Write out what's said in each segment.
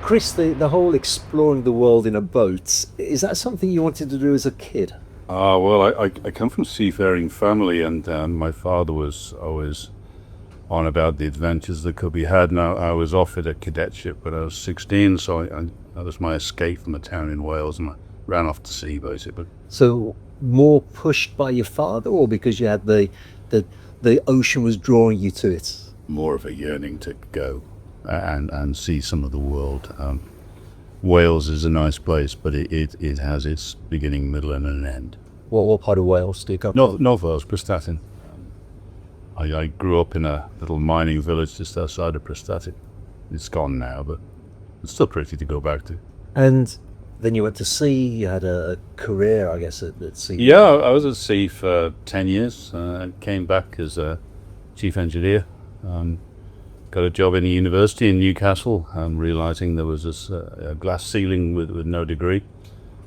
Chris, the whole exploring the world in a boat, is that something you wanted to do as a kid? Well, I come from a seafaring family, and my father was always on about the adventures that could be had. Now, I was offered a cadetship when I was 16, so that was my escape from a town in Wales, and I ran off to sea, basically. So more pushed by your father, or because you had the ocean was drawing you to it? More of a yearning to go and see some of the world. Wales is a nice place, but it has its beginning, middle, and an end. What part of Wales do you go? North Wales, Prestatyn. I grew up in a little mining village just outside of Prestatyn. It's gone now, but it's still pretty to go back to. And then you went to sea. You had a career, I guess, at sea. Yeah, I was at sea for 10 years. Came back as a chief engineer. Got a job in a university in Newcastle, realizing there was a glass ceiling with no degree.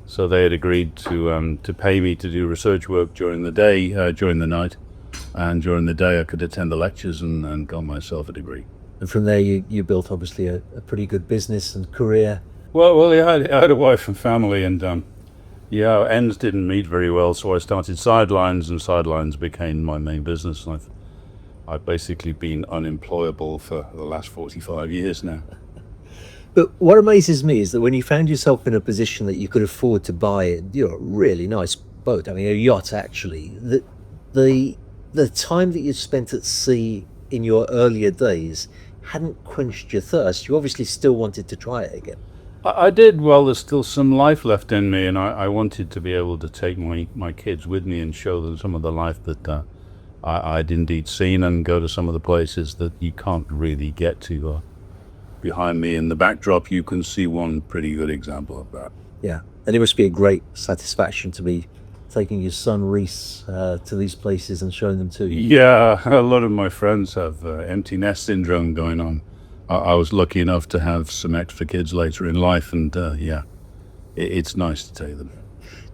So they had agreed to pay me to do research work during the day, during the night. And during the day I could attend the lectures and got myself a degree. And from there you built obviously a pretty good business and career. Well, yeah, I had a wife and family, and our ends didn't meet very well, so I started Sidelines, and Sidelines became my main business. I've basically been unemployable for the last 45 years now. But what amazes me is that when you found yourself in a position that you could afford to buy a really nice boat, I mean a yacht actually, the time that you spent at sea in your earlier days hadn't quenched your thirst. You obviously still wanted to try it again. I did. Well, there's still some life left in me, and I wanted to be able to take my kids with me and show them some of the life that I'd indeed seen, and go to some of the places that you can't really get to. Behind me in the backdrop, you can see one pretty good example of that. Yeah, and it must be a great satisfaction to be taking your son Reese to these places and showing them to you. Yeah, a lot of my friends have empty nest syndrome going on. I was lucky enough to have some extra kids later in life, and it's nice to take them.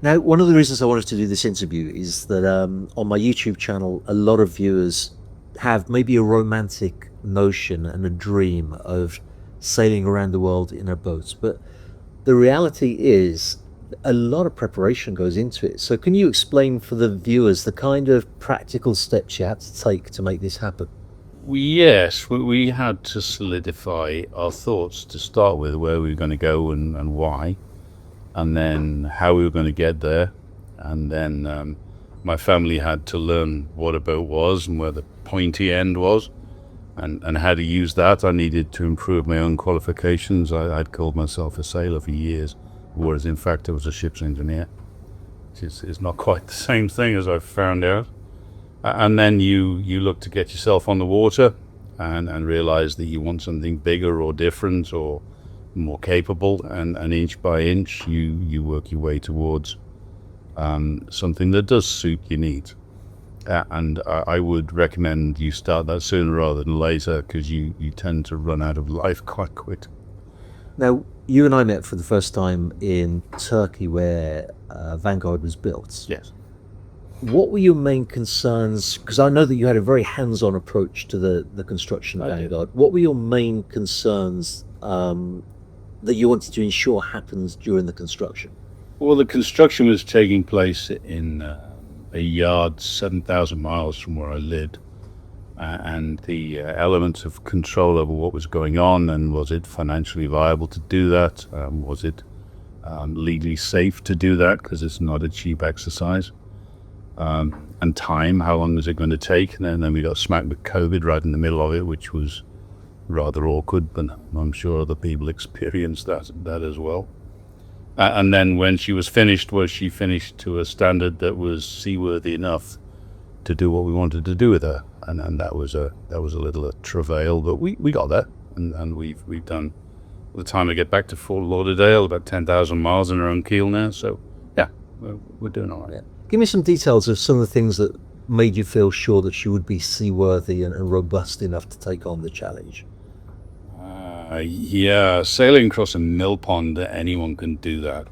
Now, one of the reasons I wanted to do this interview is that on my YouTube channel, a lot of viewers have maybe a romantic notion and a dream of sailing around the world in a boat. But the reality is a lot of preparation goes into it. So can you explain for the viewers the kind of practical steps you had to take to make this happen? Yes, we had to solidify our thoughts to start with, where we were going to go and why, and then how we were going to get there. And then my family had to learn what a boat was and where the pointy end was, and how to use that. I needed to improve my own qualifications. I'd called myself a sailor for years, whereas in fact I was a ship's engineer, which is not quite the same thing, as I've found out. And then you look to get yourself on the water and realize that you want something bigger or different or more capable, and inch by inch you work your way towards something that does suit your needs. And I would recommend you start that sooner rather than later, because you tend to run out of life quite quick. Now, you and I met for the first time in Turkey, where Vanguard was built. Yes. What were your main concerns? Because I know that you had a very hands-on approach to the construction of Vanguard. What were your main concerns that you wanted to ensure happens during the construction? Well, the construction was taking place in a yard 7,000 miles from where I lived, and the elements of control over what was going on, and was it financially viable to do that? Was it legally safe to do that, because it's not a cheap exercise? And time, how long is it going to take? And then we got smacked with COVID right in the middle of it, which was rather awkward, but I'm sure other people experienced that as well. And then when she was finished, she finished to a standard that was seaworthy enough to do what we wanted to do with her? And that was a little travail, but we got there, and we've done, by the time I get back to Fort Lauderdale, about 10,000 miles in our own keel now. So yeah, we're doing all right. Yeah. Give me some details of some of the things that made you feel sure that she would be seaworthy and robust enough to take on the challenge. Yeah, sailing across a mill pond, anyone can do that.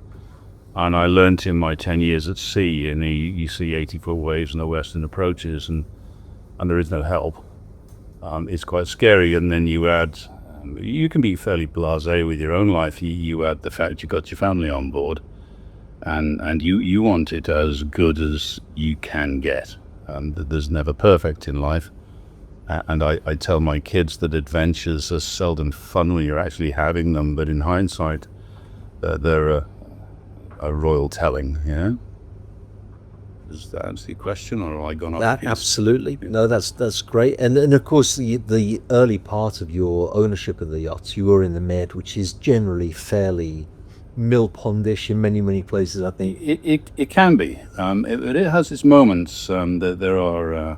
And I learnt in my 10 years at sea, and you see 80-foot waves in the western approaches, and there is no help. It's quite scary. And then you add You can be fairly blasé with your own life. You add the fact you got your family on board, and you want it as good as you can get. There's never perfect in life. And I tell my kids that adventures are seldom fun when you're actually having them, but in hindsight, they're a royal telling, you know? Does that answer your question, or have I gone off? That absolutely. No, that's great. And of course, the early part of your ownership of the yachts, you were in the Med, which is generally fairly mill pondish in many places, I think. It can be. It has its moments. There are, I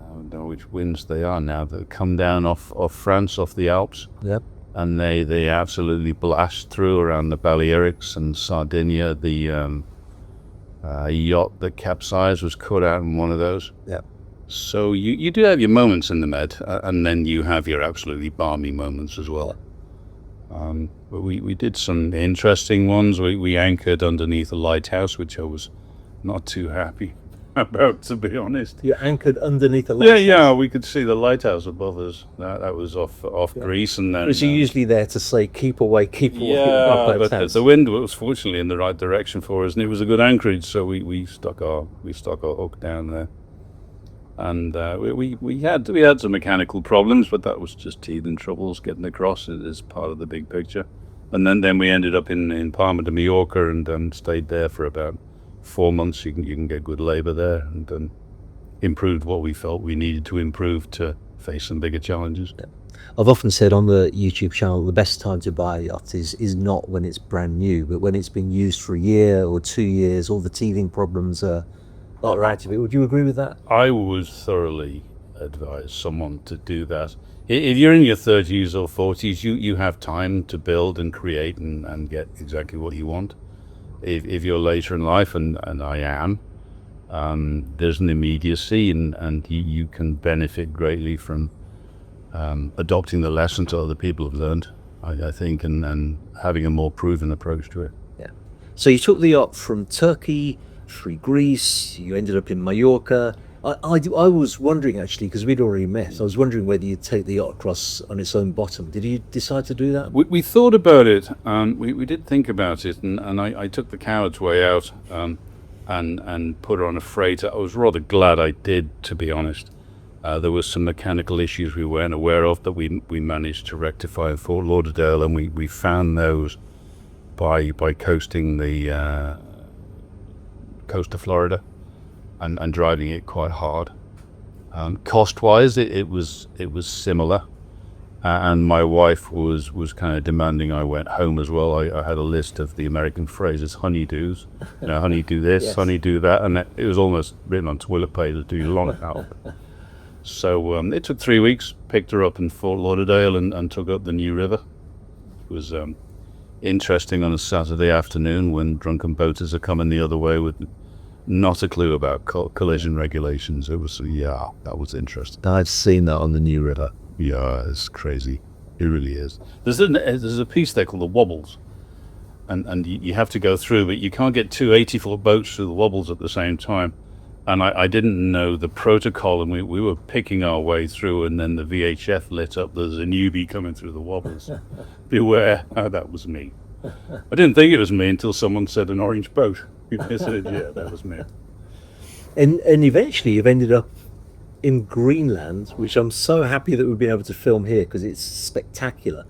don't know which winds they are now, that come down off France, off the Alps. Yep. And they absolutely blast through around the Balearics and Sardinia. The yacht that capsized was caught out in one of those. Yeah. So you do have your moments in the Med, and then you have your absolutely balmy moments as well. But we did some interesting ones. We anchored underneath a lighthouse, which I was not too happy about, to be honest. You anchored underneath a lighthouse? Yeah, we could see the lighthouse above us. That was off Greece, and then. Was you usually there to say, keep away, keep away? Yeah, but the wind was fortunately in the right direction for us, and it was a good anchorage, so we stuck our hook down there. And we had some mechanical problems, but that was just teething troubles getting across as part of the big picture. And then we ended up in Palma de Mallorca and stayed there for about 4 months. You can get good labour there, and improved what we felt we needed to improve to face some bigger challenges. Yeah. I've often said on the YouTube channel, the best time to buy a yacht is not when it's brand new, but when it's been used for a year or 2 years. All the teething problems are not right of it. Would you agree with that? I would thoroughly advise someone to do that. If you're in your 30s or 40s, you have time to build and create and get exactly what you want. If you're later in life, and I am, there's an immediacy, and you can benefit greatly from adopting the lessons other people have learned, I think, and having a more proven approach to it. Yeah. So you took the yacht from Turkey through Greece, you ended up in Mallorca. I was wondering, actually, because we'd already met, I was wondering whether you'd take the yacht across on its own bottom. Did you decide to do that? We thought about it. We did think about it, and I took the coward's way out and put her on a freighter. I was rather glad I did, to be honest. There was some mechanical issues we weren't aware of that we managed to rectify in Fort Lauderdale, and we found those by coasting the coast of Florida and driving it quite hard. Cost-wise, it was similar, and my wife was kind of demanding I went home as well. I had a list of the American phrases, honeydews, honey do this, yes. Honey do that, and it was almost written on toilet paper, do you long help. So it took 3 weeks, picked her up in Fort Lauderdale and took up the New River. It was interesting on a Saturday afternoon when drunken boaters are coming the other way with not a clue about collision regulations. It was, that was interesting. I've seen that on the New River. Yeah, it's crazy. It really is. There's a piece there called the Wobbles, and you have to go through, but you can't get two 80-foot boats through the Wobbles at the same time. And I didn't know the protocol, and we were picking our way through, and then the VHF lit up. There's a newbie coming through the Wobbles. Beware. Oh, that was me. I didn't think it was me until someone said an orange boat. I said, yeah, that was me. And eventually you've ended up in Greenland, which I'm so happy that we'll be able to film here because it's spectacular.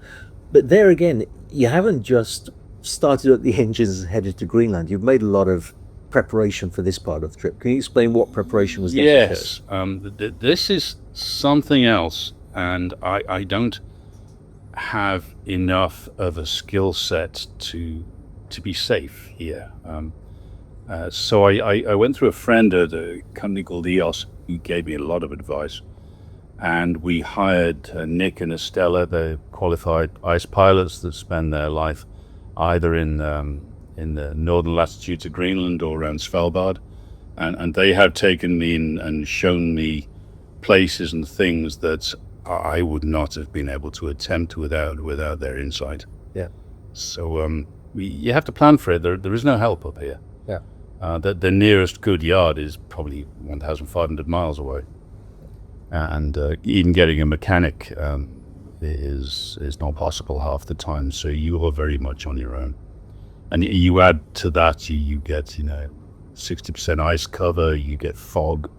But there again, you haven't just started up the engines and headed to Greenland. You've made a lot of preparation for this part of the trip. Can you explain what preparation was necessary? Yes, this is something else, and I don't have enough of a skill set to be safe here. So I went through a friend at a company called EOS who gave me a lot of advice, and we hired Nick and Estella, the qualified ice pilots that spend their life either in the northern latitudes of Greenland or around Svalbard, and they have taken me in and shown me places and things that I would not have been able to attempt without their insight. Yeah. So you have to plan for it. There is no help up here. Yeah. The nearest good yard is probably 1,500 miles away, and even getting a mechanic is not possible half the time. So you are very much on your own. And you add to that, you get 60% ice cover, you get fog,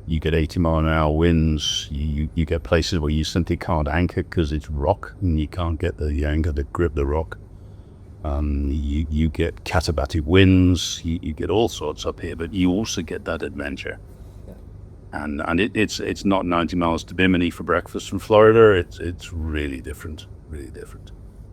you get 80-mile-an-hour winds, you get places where you simply can't anchor because it's rock and you can't get the anchor to grip the rock. You get katabatic winds, you get all sorts up here, but you also get that adventure. And it's not 90 miles to Bimini for breakfast from Florida. It's really different, really different.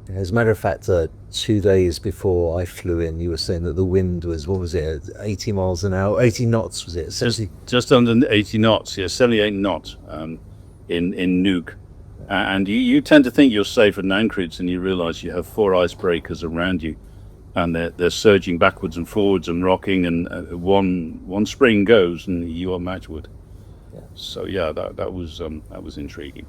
As a matter of fact, 2 days before I flew in, you were saying that the wind was, what was it, 80 miles an hour, 80 knots, was it? 70? Just under 80 knots, 78 knots in Nuuk. And you tend to think you're safe at Anchorage, and you realize you have 4 icebreakers around you, and they're surging backwards and forwards and rocking, and one spring goes and you are matchwood. So that was intriguing.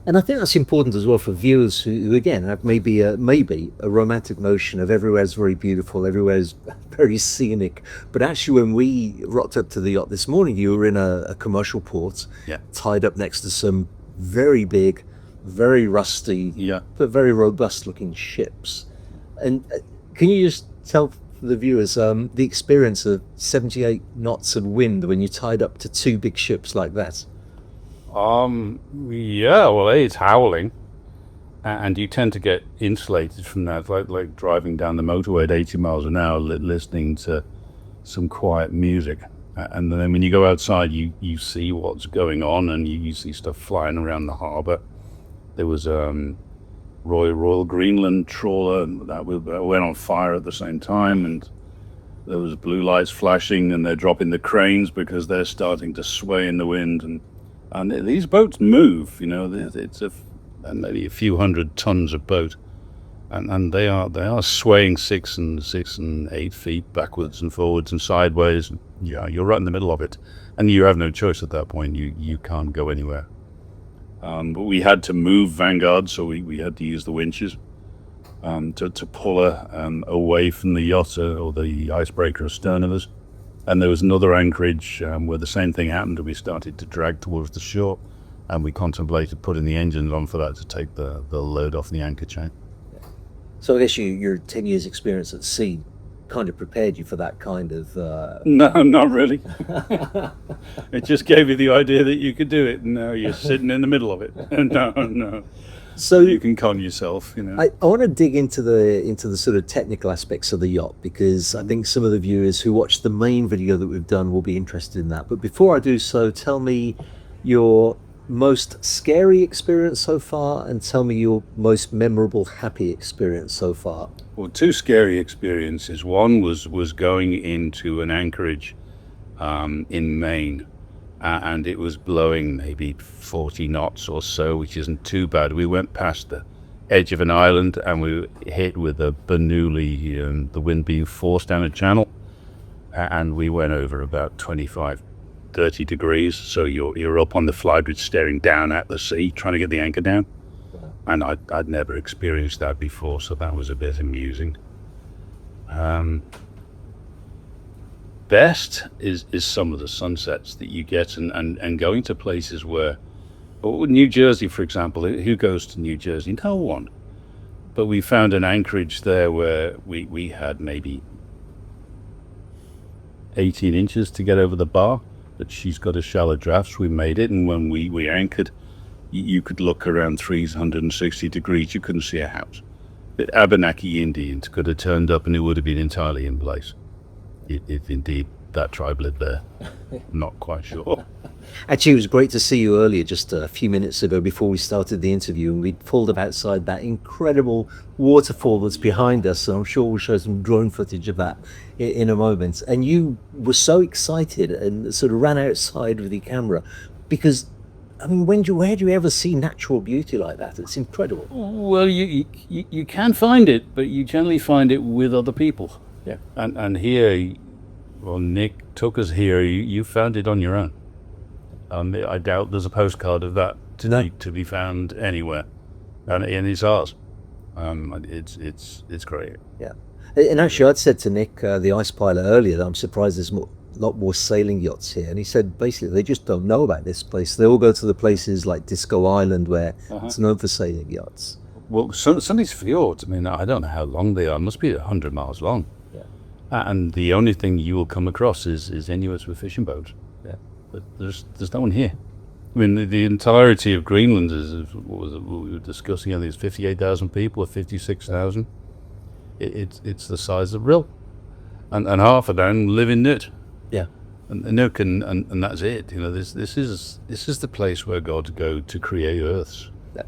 And I think that's important as well for viewers who again have maybe a romantic notion of everywhere's very beautiful, everywhere's very scenic, but actually when we rocked up to the yacht this morning, you were in a commercial port, tied up next to some very big, very rusty, but very robust looking ships. And can you just tell the viewers the experience of 78 knots of wind when you're tied up to 2 big ships like that? Well, it's howling, and you tend to get insulated from that, like driving down the motorway at 80 miles an hour, listening to some quiet music. And then when you go outside, you see what's going on, and you see stuff flying around the harbor. There was Royal Greenland trawler that went on fire at the same time, and there was blue lights flashing, and they're dropping the cranes because they're starting to sway in the wind, and these boats move. It's maybe a few hundred tons of boat, and they are swaying 6 and 8 feet backwards and forwards and sideways. You're right in the middle of it, and you have no choice at that point. You can't go anywhere. But we had to move Vanguard, so we had to use the winches to pull her away from the yacht or the icebreaker astern of us. And there was another anchorage where the same thing happened, and we started to drag towards the shore, and we contemplated putting the engines on for that to take the load off the anchor chain. So I guess your 10 years experience at sea kind of prepared you for that kind of... No, not really. It just gave you the idea that you could do it, and now you're sitting in the middle of it. No. So you can con yourself, I want to dig into the sort of technical aspects of the yacht, because I think some of the viewers who watch the main video that we've done will be interested in that. But before I do so, tell me your most scary experience so far, and tell me your most memorable, happy experience so far. Well, 2 scary experiences. One was going into an anchorage in Maine, and it was blowing maybe 40 knots or so, which isn't too bad. We went past the edge of an island, and we were hit with a Bernoulli, the wind being forced down a channel, and we went over about 25-30 degrees, so you're up on the flybridge staring down at the sea, trying to get the anchor down. And I'd never experienced that before, so that was a bit amusing. Best is some of the sunsets that you get, and going to places where, New Jersey, for example. Who goes to New Jersey? No one. But we found an anchorage there where we had maybe 18 inches to get over the bar, but she's got a shallow draft, so we made it, and when we anchored, you could look around 360 degrees, you couldn't see a house. The Abenaki Indians could have turned up and it would have been entirely in place, if indeed that tribe lived there. Not quite sure. Actually, it was great to see you earlier, just a few minutes ago before we started the interview, and we'd pulled up outside that incredible waterfall that's behind us, and I'm sure we'll show some drone footage of that in a moment. And you were so excited and sort of ran outside with your camera, because I mean, where do you ever see natural beauty like that? It's incredible. Well, you can find it, but you generally find it with other people. Yeah. And here, well, Nick took us here. You found it on your own. I doubt there's a postcard of that to be found anywhere, and it's ours. It's great. Yeah. And actually, I'd said to Nick, the ice pilot, earlier, that I'm surprised there's lot more sailing yachts here, and he said basically they just don't know about this place. They all go to the places like Disco Island where it's known for sailing yachts. Well, some of these fjords, I mean, I don't know how long they are. Must be 100 miles long. Yeah. And the only thing you will come across is Inuits with fishing boats. Yeah. But there's no one here. I mean, the entirety of Greenland is what we were discussing. I think it's 58,000 people or 56,000. It's the size of Brill, and half of them live in Nut. Yeah. And Nook, and that's it. You know, this is the place where gods go to create Earths. Yeah.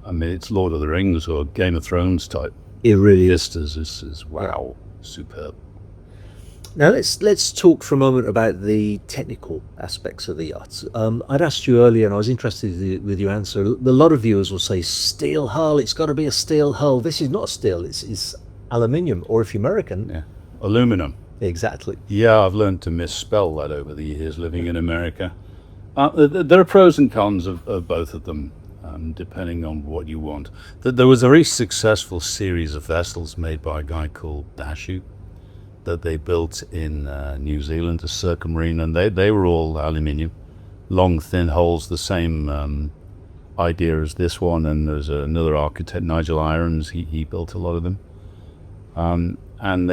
I mean, it's Lord of the Rings or Game of Thrones type. It really is. This is wow, superb. Now let's talk for a moment about the technical aspects of the yachts. I'd asked you earlier, and I was interested with your answer. A lot of viewers will say steel hull. It's got to be a steel hull. This is not steel. It's aluminium, or if you're American, Yeah, aluminum. Exactly. Yeah, I've learned to misspell that over the years living in America. There are pros and cons of both of them, depending on what you want. There was a very successful series of vessels made by a guy called Dashu that they built in New Zealand, a Circumarine, and they were all aluminium, long, thin hulls, the same idea as this one. And there's another architect, Nigel Irons, he built a lot of them. And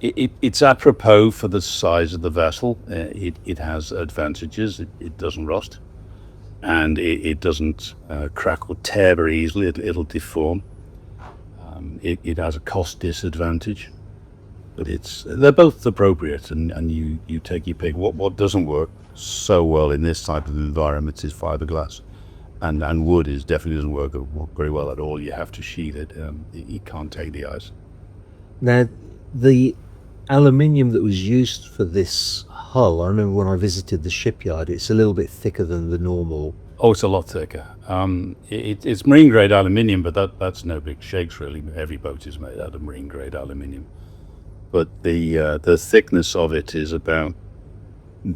it's apropos for the size of the vessel. It has advantages. It doesn't rust, and it doesn't crack or tear very easily. It'll deform. It has a cost disadvantage, but they're both appropriate, and you take your pick. What doesn't work so well in this type of environment is fiberglass, and wood definitely doesn't work very well at all. You have to sheathe it. It can't take the ice. Now, the aluminium that was used for this hull, I remember when I visited the shipyard, it's a little bit thicker than the normal. Oh, it's a lot thicker. It's marine grade aluminium, but that's no big shakes really. Every boat is made out of marine grade aluminium, but the thickness of it is about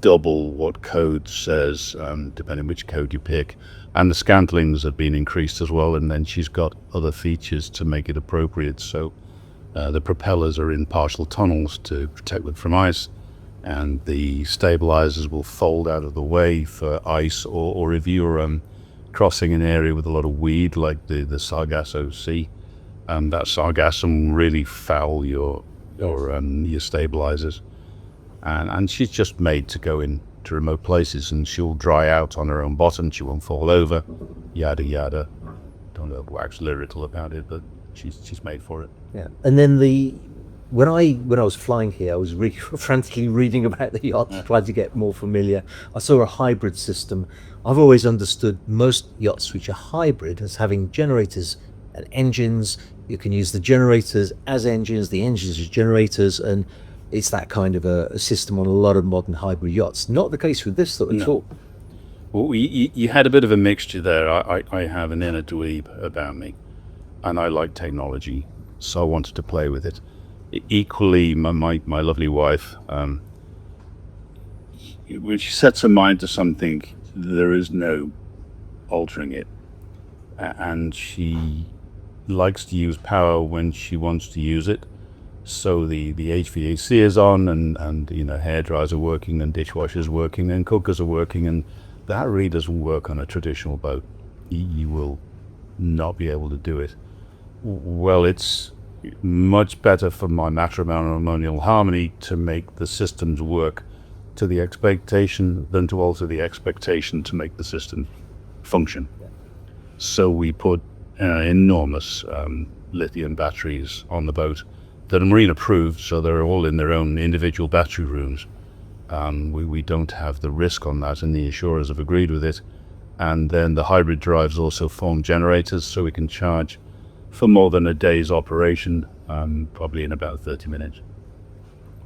double what code says, depending which code you pick. And the scantlings have been increased as well, and then she's got other features to make it appropriate. So the propellers are in partial tunnels to protect them from ice, and the stabilizers will fold out of the way for ice, or if you're crossing an area with a lot of weed like the Sargasso Sea, that sargassum really foul your stabilizers. And she's just made to go into remote places, and she'll dry out on her own bottom. She won't fall over, yada yada. Don't know, wax lyrical about it, but she's made for it. Yeah. And then when I was flying here, I was frantically reading about the yachts, trying to get more familiar. I saw a hybrid system. I've always understood most yachts which are hybrid as having generators and engines. You can use the generators as engines, the engines as generators, and it's that kind of a system on a lot of modern hybrid yachts. Not the case with this, though, at all. Well, you had a bit of a mixture there. I have an inner dweeb about me, and I like technology, so I wanted to play with it. Equally, my lovely wife, when she sets her mind to something, there is no altering it, and she likes to use power when she wants to use it. So the HVAC is on, and hair dryers are working, and dishwashers working, and cookers are working, and that really doesn't work on a traditional boat. You will not be able to do it. Well, it's much better for my matrimonial harmony to make the systems work to the expectation than to alter the expectation to make the system function. So we put enormous lithium batteries on the boat that are marine approved, so they're all in their own individual battery rooms. We don't have the risk on that, and the insurers have agreed with it. And then the hybrid drives also form generators, so we can charge for more than a day's operation, probably in about 30 minutes.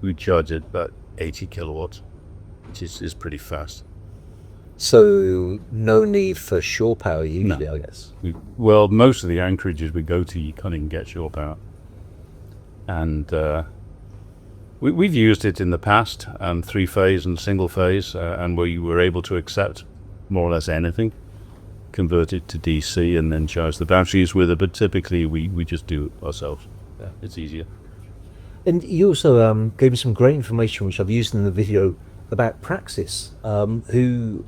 We charge it about 80 kilowatts, which is pretty fast. So no need for shore power usually, no. I guess. Well, most of the anchorages we go to, you can't even get shore power. And we've used it in the past, 3-phase and single phase, and where you were able to accept more or less anything, convert it to DC, and then charge the batteries with it. But typically we just do it ourselves. Yeah. It's easier. And you also gave me some great information, which I've used in the video about Praxis, who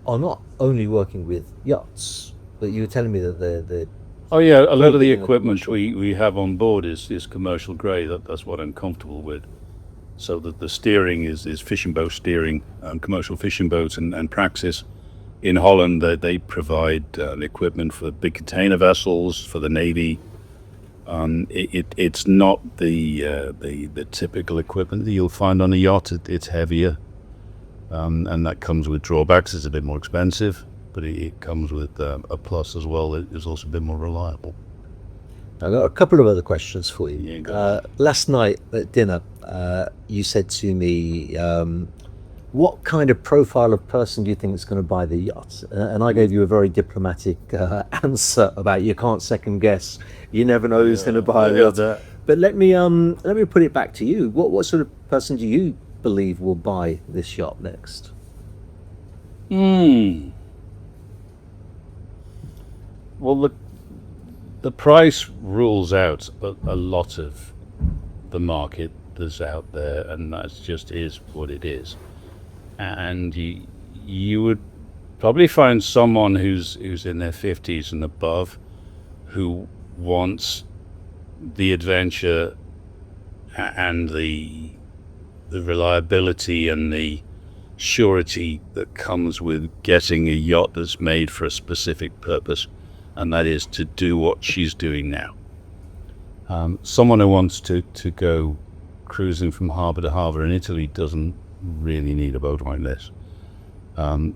are not only working with yachts, but you were telling me that they're Oh yeah, a lot of the big in the equipment commercial. we have on board is commercial grade. That's what I'm comfortable with. So that the steering is fishing boat steering, commercial fishing boats, and Praxis in Holland, they provide equipment for big container vessels for the Navy. It's not the typical equipment that you'll find on a yacht. It's heavier, and that comes with drawbacks. It's a bit more expensive, but it comes with a plus as well. It is also a bit more reliable. I've got a couple of other questions for you. Yeah, go Last night at dinner, you said to me, what kind of profile of person do you think is going to buy the yacht? And I gave you a very diplomatic answer about you can't second guess. You never know who's going to buy the yacht. But let me put it back to you. What sort of person do you believe will buy this yacht next? Well, the price rules out a lot of the market that's out there, and that just is what it is. And you would probably find someone who's in their 50s and above who wants the adventure and the reliability and the surety that comes with getting a yacht that's made for a specific purpose, and that is to do what she's doing now. Someone who wants to go cruising from harbour to harbour in Italy doesn't really need a boat like this.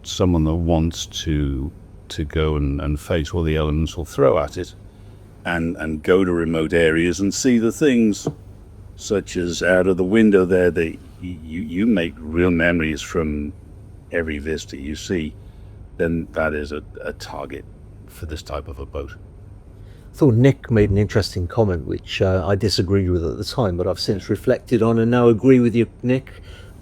Someone that wants to go and face all the elements will throw at it and go to remote areas and see the things such as out of the window there that you make real memories from every vista you see, then that is a target for this type of a boat. I thought Nick made an interesting comment, which I disagreed with at the time, but I've since reflected on and now agree with you, Nick,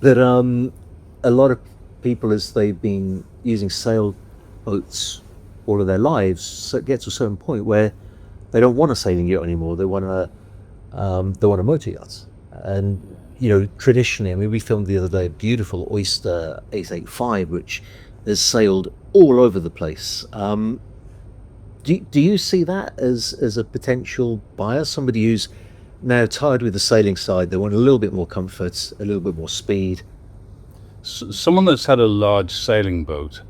that a lot of people, as they've been using sailboats all of their lives, so it gets to a certain point where they don't want a sailing yacht anymore. They want a motor yacht. And traditionally, I mean, we filmed the other day a beautiful Oyster 885, which has sailed all over the place. Do you see that as a potential buyer? Somebody who's now tired with the sailing side, they want a little bit more comfort, a little bit more speed. Someone that's had a large sailing boat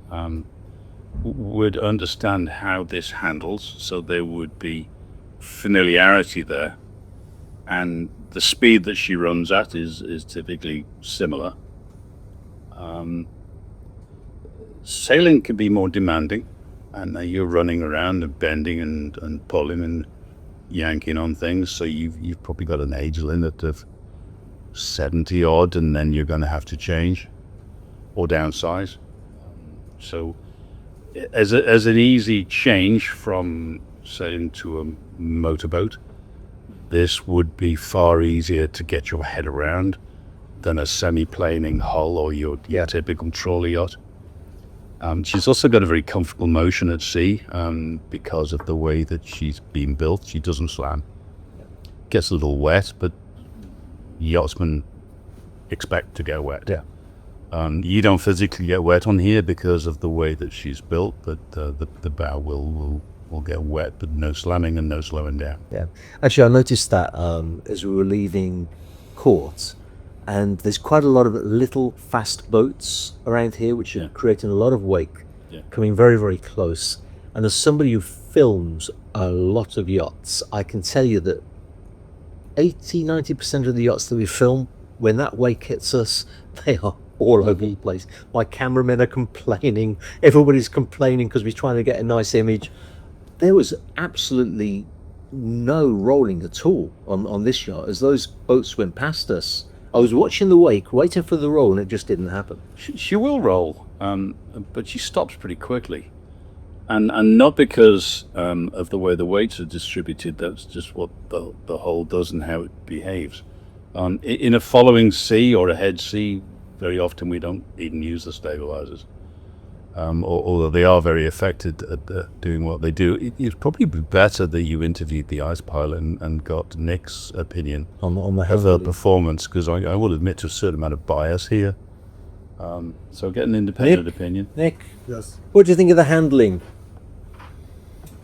would understand how this handles, so there would be familiarity there, and the speed that she runs at is typically similar. Sailing can be more demanding, and you're running around and bending and pulling and yanking on things, so you've probably got an age limit of 70 odd, and then you're going to have to change or downsize. So as an easy change from sailing to a motorboat, this would be far easier to get your head around than a semi-planing hull or your typical trawler yacht. She's also got a very comfortable motion at sea because of the way that she's been built. She doesn't slam. Gets a little wet, but yachtsmen expect to get wet. Yeah. You don't physically get wet on here because of the way that she's built, but the bow will get wet, but no slamming and no slowing down. Yeah. Actually, I noticed that as we were leaving port, and there's quite a lot of little fast boats around here, which are creating a lot of wake, coming very, very close. And as somebody who films a lot of yachts, I can tell you that 80-90% of the yachts that we film, when that wake hits us, they are all over the place. My cameramen are complaining, everybody's complaining because we're trying to get a nice image. There was absolutely no rolling at all on this yacht. As those boats went past us, I was watching the wake, waiting for the roll, and it just didn't happen. She will roll, but she stops pretty quickly. And not because of the way the weights are distributed. That's just what the hull does and how it behaves. In a following sea or a head sea, very often we don't even use the stabilizers. although they are very affected at doing what they do. It'd probably be better that you interviewed the ice pilot and got Nick's opinion on the of their handling. performance, because I will admit to a certain amount of bias here. So get an independent opinion. Nick, Yes. what do you think of the handling?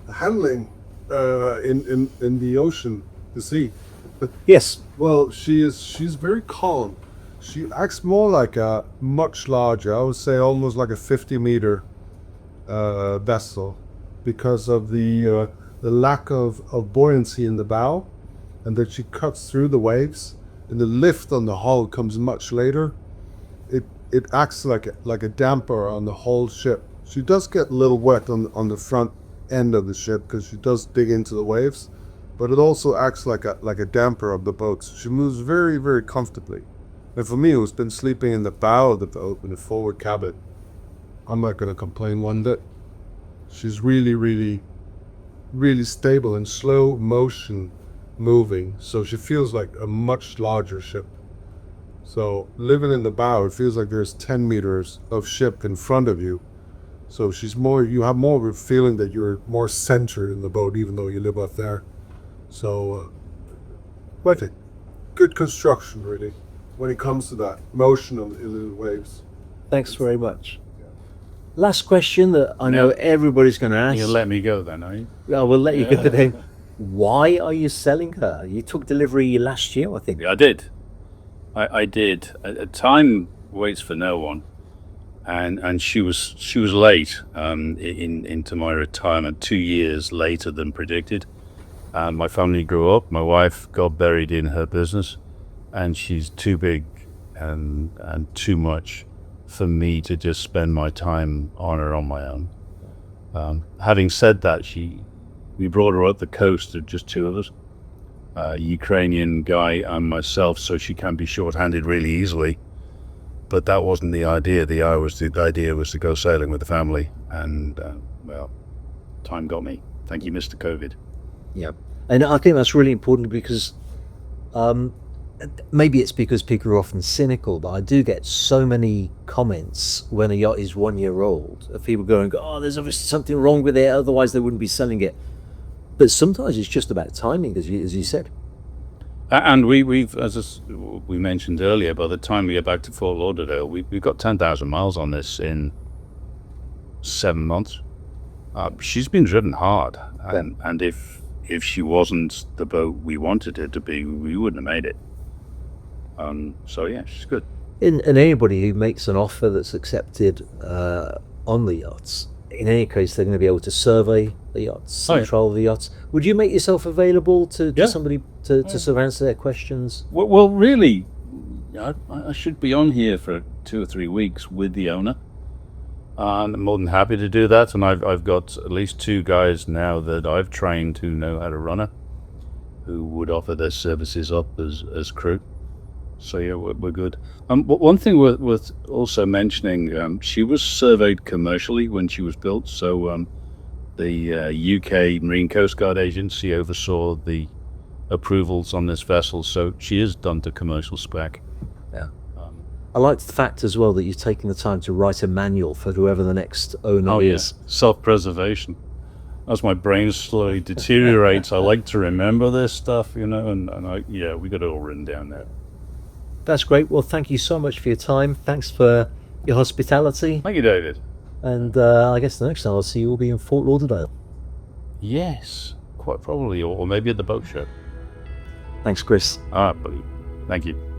The handling in the ocean, the sea. Yes. Well, she's very calm. She acts more like a much larger, I would say almost like a 50-meter vessel, because of the lack of buoyancy in the bow, and that she cuts through the waves, and the lift on the hull comes much later. It acts like a damper on the whole ship. She does get a little wet on the front end of the ship because she does dig into the waves, but it also acts like a damper of the boat. So she moves very, very comfortably. And for me, who's been sleeping in the bow of the boat in the forward cabin, I'm not going to complain one bit. She's really, really, really stable and slow motion moving, so she feels like a much larger ship. So living in the bow, it feels like there's 10 meters of ship in front of you. So you have more of a feeling that you're more centered in the boat, even though you live up there. So, quite a good construction, really, when it comes to that motion in the waves. Thanks very much. Last question that I know everybody's going to ask. You'll let me go then, are you? I will let you go then. Why are you selling her? You took delivery last year, I think. Yeah, I did. I did. Time waits for no one, and she was late into my retirement, 2 years later than predicted. And my family grew up. My wife got buried in her business, and she's too big and too much for me to just spend my time on her on my own. Having said that, we brought her up the coast, just two of us, a Ukrainian guy and myself, so she can be short-handed really easily. But that wasn't the idea. The idea was to go sailing with the family, and well, time got me. Thank you, Mr. COVID. Yeah, and I think that's really important because maybe it's because people are often cynical, but I do get so many comments when a yacht is 1 year old of people going, "Oh, there's obviously something wrong with it, otherwise they wouldn't be selling it." But sometimes it's just about timing, as you said. And we've, as we mentioned earlier, by the time we get back to Fort Lauderdale, we've got 10,000 miles on this in 7 months. She's been driven hard, and if she wasn't the boat we wanted it to be, we wouldn't have made it. So yeah, she's good. And anybody who makes an offer that's accepted on the yachts, in any case, they're going to be able to survey the yachts, control the yachts. Would you make yourself available to somebody to sort of answer their questions? Well, really, I should be on here for 2 or 3 weeks with the owner. And I'm more than happy to do that. And I've got at least 2 guys now that I've trained who know how to run her, who would offer their services up as crew. So yeah, we're good. One thing worth also mentioning, she was surveyed commercially when she was built. So the UK Marine Coast Guard Agency oversaw the approvals on this vessel. So she is done to commercial spec. Yeah. I liked the fact as well that you've taken the time to write a manual for whoever the next owner is. Self-preservation. As my brain slowly deteriorates, I like to remember this stuff, and we got it all written down there. That's great. Well, thank you so much for your time. Thanks for your hospitality. Thank you, David. And I guess the next time I'll see you will be in Fort Lauderdale. Yes, quite probably, or maybe at the boat show. Thanks, Chris. All right, buddy. Thank you.